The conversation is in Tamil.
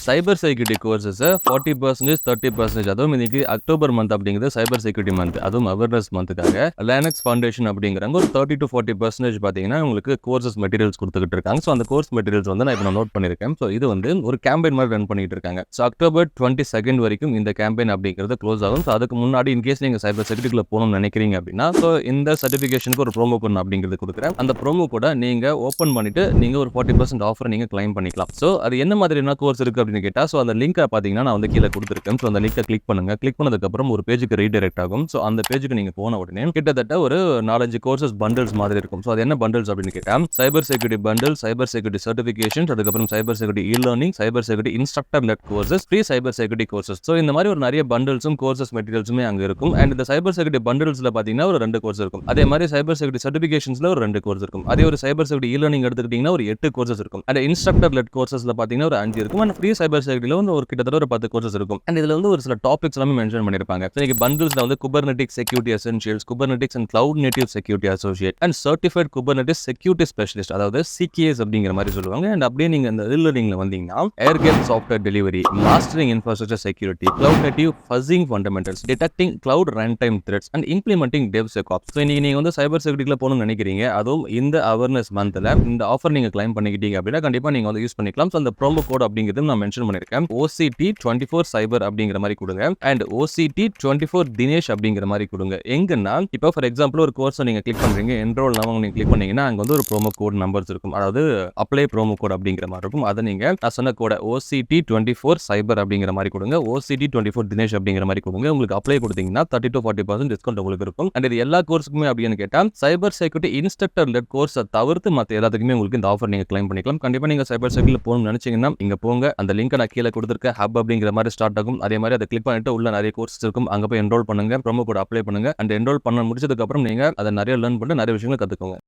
சைபர் செக்யூரிட்டி கோர்சஸ் 40% 30%. அதுவும் இன்னைக்கு அக்டோபர் மந்த் அப்படிங்கிறது சைபர் செக்யூரிட்டி மந்த், அதுவும் அவேர்னஸ் மந்த்துக்காக லைனக்ஸ் ஃபவுண்டேஷன் அப்படிங்கிறாங்க ஒரு 30 to 40% பார்த்தீங்கன்னா உங்களுக்கு கோர்சஸ் மெட்டீரியல்ஸ் கொடுத்துக்கிட்டு இருக்காங்க. ஸோ அந்த கோர்ஸ் மெட்டீரியல்ஸ் வந்து நான் இப்போ நோட் பண்ணியிருக்கேன். ஸோ இது வந்து ஒரு கேம்பெயின் மாதிரி ரன் பண்ணிட்டு இருக்காங்க. ஸோ அக்டோபர் 22 வரைக்கும் இந்த கேம்பெயின் அப்படிங்கிறது க்ளோஸ் ஆகும். ஸோ அதுக்கு முன்னாடி இன்கேஸ் நீங்க சைபர் செக்யூரிட்டிக்குள்ள போகணும்னு நினைக்கிறீங்க அப்படின்னா ஸோ இந்த சர்டிஃபிகேஷனுக்கு ஒரு ப்ரோமோ கோட் அப்படிங்கிறது கொடுக்குறேன். அந்த ப்ரோமோ கூட நீங்க ஓப்பன் பண்ணிட்டு நீங்க ஒரு 40% ஆஃபர் நீங்க கிளைம் பண்ணிக்கலாம். ஸோ அது என்ன மாதிரியான கோர்ஸ் இருக்கு அப்படின்னு கேட்டா ஸோ அந்த லிங்கை பார்த்தீங்கன்னா நான் வந்து கீழே கொடுத்துருக்கேன். ஸோ அந்த லிங்கை கிளிக் பண்ணுங்க. கிளிக் பண்ணதுக்கப்புறம் ஒரு பேஜுக்கு ரீடைரக்ட் ஆகும். ஸோ அந்த பேஜுக்கு நீங்க போன உடனே கிட்டத்தட்ட ஒரு 4-5 கோர்சஸ் பண்டில்ஸ் மாதிரி இருக்கும். ஸோ அது என்ன பண்டில்ஸ் அப்படின்னு கேட்டா cyber security bundle, cyber security certification, அதுக்கப்புறம் cyber security e learning, cyber security instructor led courses, free cyber security courses. So இந்த மாதிரி ஒரு நிறைய பண்டில்ஸும் கோர்சஸ் மெட்டீரியல்ஸுமே அங்க இருக்கும். அண்ட் இந்த சைபர் செக்யூரிட்டி பண்டில்ஸ்ல பாத்தீங்கன்னா ஒரு 2 கோர்ஸ் இருக்கும். அதே மாதிரி சைபர் செக்யூரிட்டி சர்டிஃபிகேஷன்ஸ்ல ஒரு 2 கோர்ஸ் இருக்கும். அதே ஒரு சைபர் செக்யூரிட்டி இ லேர்னிங் எடுத்துக்கிட்டீங்கன்னா ஒரு 8 கோர்சஸ் இருக்கும். அண்ட் இன்ஸ்ட்ரக்டர் லெட் கோர்சஸ்ல பாத்தீங்கன்னா ஒரு 5 இருக்கும். அண்ட் ஃப்ரீ சைபர் செக்யூரிட்டில வந்து ஒரு கிட்டத்தட்ட ஒரு 10 கோர்சஸ் இருக்கும். அண்ட் இதுல வந்து ஒரு சில டாபிக்ஸ் எல்லாமே மென்ஷன் பண்ணிருப்பாங்க. இன்னைக்கு பண்டில்ஸ்ல வந்து Kubernetes security essentials, Kubernetes and cloud native security associate and certified Kubernetes security specialist, அதாவது சிகேஎஸ் அப்படிங்கிற மாதிரி சொல்லுவாங்க. அண்ட் அப்படியே நீங்க இந்த இ லேர்னிங்ல வந்தீங்கன்னா air gap software delivery, mastering infrastructure security, cloud native fuzzing fundamentals, detecting cloud run time threats and implementing DevSecOps. So இன்னைக்கு நீங்க வந்து சைபர் செக்யூரிட்டில போகணும்னு நினைக்கிறீங்க, அதுவும் இந்த அவேர்னஸ் மந்த்ல இந்த ஆஃபர் நீங்க கிளைம் பண்ணிக்கிட்டீங்க அப்படின்னா கண்டிப்பா நீங்க வந்து யூஸ் பண்ணிக்கலாம். ஸோ அந்த ப்ரோமோ கோட் அப்படிங்கிறது நான் மென்ஷன் பண்ணிருக்கேன். OCT24 சைபர் அப்படிங்கிற மாதிரி கொடுங்க. அண்ட் OCT24 தினேஷ் அப்படிங்கிற மாதிரி கொடுங்க. எங்கன்னா இப்போ ஃபார் எக்ஸாம்பிள் ஒரு கோர்ஸ் நீங்க கிளிக் பண்றீங்க, என்ரோல் நீங்க கிளிக் பண்ணீங்கன்னா அங்க வந்து ஒரு ப்ரோமோ கோட் நம்பர்ஸ் இருக்கும். அதாவது அப்ளை ப்ரோமோ கோட் அப்படிங்கிற மாதிரி இருக்கும். அதை நீங்க நான் சொன்ன கோட OCT24 சைபர் அப்படிங்கிற மாதிரி கொடுங்க. OCT24 தினேஷ் அப்படிங்கிற மாதிரி கொடுங்க. உங்களுக்கு அப்ளை கொடுத்தீங்கன்னா 30 to 40% டிஸ்கவுண்ட் உங்களுக்கு இருக்கும். அண்ட் இது எல்லா கோர்ஸுக்குமே அப்படின்னு கேட்டா சைபர் செக்யூரிட்டி இன்ஸ்ட்ரக்டர் லெட் கோர்ஸை தவிர்த்து மற்ற எல்லாத்துக்குமே உங்களுக்கு இந்த ஆஃபர் நீங்க கிளைம் பண்ணிக்கலாம். கண்டிப்பா நீங்க சைபர் செக்யூரிட்டில போகணும்னு நினைச்சீங்கன்னா இங்க போங்க. அந்த லிங்கை நான் கீழே கொடுத்துருக்க ஹப் அப்படிங்கிற மாதிரி ஸ்டார்ட் ஆகும். அதே மாதிரி அதை கிளிக் பண்ணிட்டு உள்ள நிறைய கோர்சஸ் இருக்கும். அங்க போய் என்ரோல் பண்ணுங்க, ப்ரோமோ கோட் அப்ளை பண்ணுங்க. அண்ட் என்ரோல் பண்ண முடிச்சதுக்கு அப்புறம் நீங்க அதை நிறைய லேர்ன் பண்ணிட்டு நிறைய விஷயங்களை கத்துக்கோங்க.